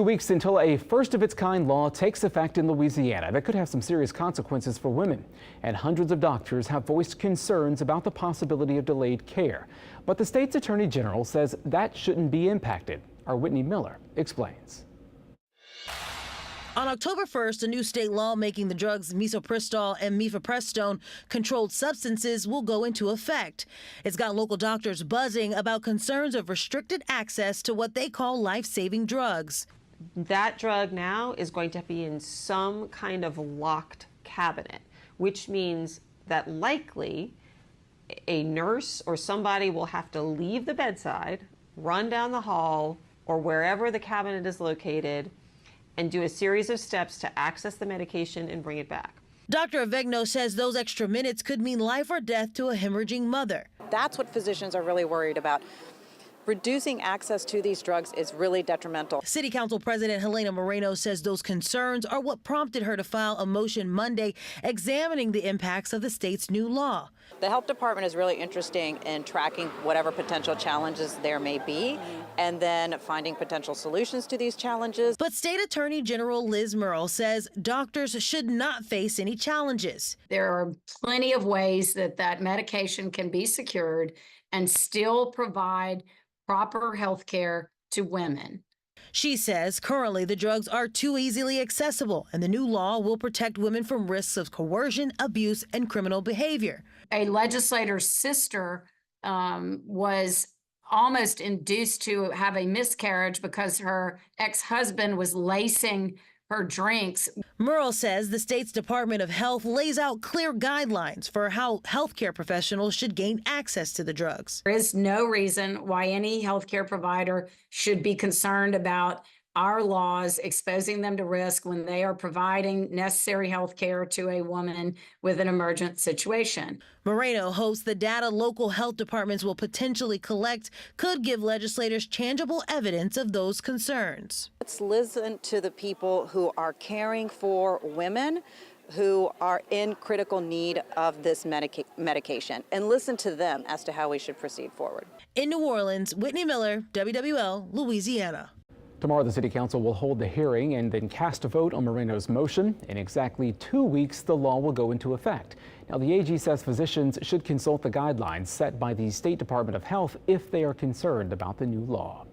2 weeks until a first-of-its-kind law takes effect in Louisiana that could have some serious consequences for women. And hundreds of doctors have voiced concerns about the possibility of delayed care. But the state's attorney general says that shouldn't be impacted. Our Whitney Miller explains. On October 1st, a new state law making the drugs misoprostol and mifepristone controlled substances will go into effect. It's got local doctors buzzing about concerns of restricted access to what they call life-saving drugs. That drug now is going to be in some kind of locked cabinet, which means that likely a nurse or somebody will have to leave the bedside, run down the hall, or wherever the cabinet is located, and do a series of steps to access the medication and bring it back. Dr. Avegno says those extra minutes could mean life or death to a hemorrhaging mother. That's what physicians are really worried about. Reducing access to these drugs is really detrimental. City Council President Moreno says those concerns are what prompted her to file a motion Monday examining the impacts of the state's new law. The health department is really interested in tracking whatever potential challenges there may be and then finding potential solutions to these challenges. But State Attorney General Liz Murrill says doctors should not face any challenges. There are plenty of ways that medication can be secured and still provide proper health care to women. She says currently the drugs are too easily accessible, and the new law will protect women from risks of coercion, abuse, and criminal behavior. A legislator's sister was almost induced to have a miscarriage because her ex-husband was lacing her drinks. Murrill says the state's Department of Health lays out clear guidelines for how healthcare professionals should gain access to the drugs. There is no reason why any healthcare provider should be concerned about our laws exposing them to risk when they are providing necessary health care to a woman with an emergent situation. Moreno hopes the data local health departments will potentially collect could give legislators tangible evidence of those concerns. Let's listen to the people who are caring for women who are in critical need of this medication and listen to them as to how we should proceed forward. In New Orleans, Whitney Miller, WWL, Louisiana. Tomorrow, the City Council will hold the hearing and then cast a vote on Moreno's motion. In exactly 2 weeks, the law will go into effect. Now, the AG says physicians should consult the guidelines set by the State Department of Health if they are concerned about the new law.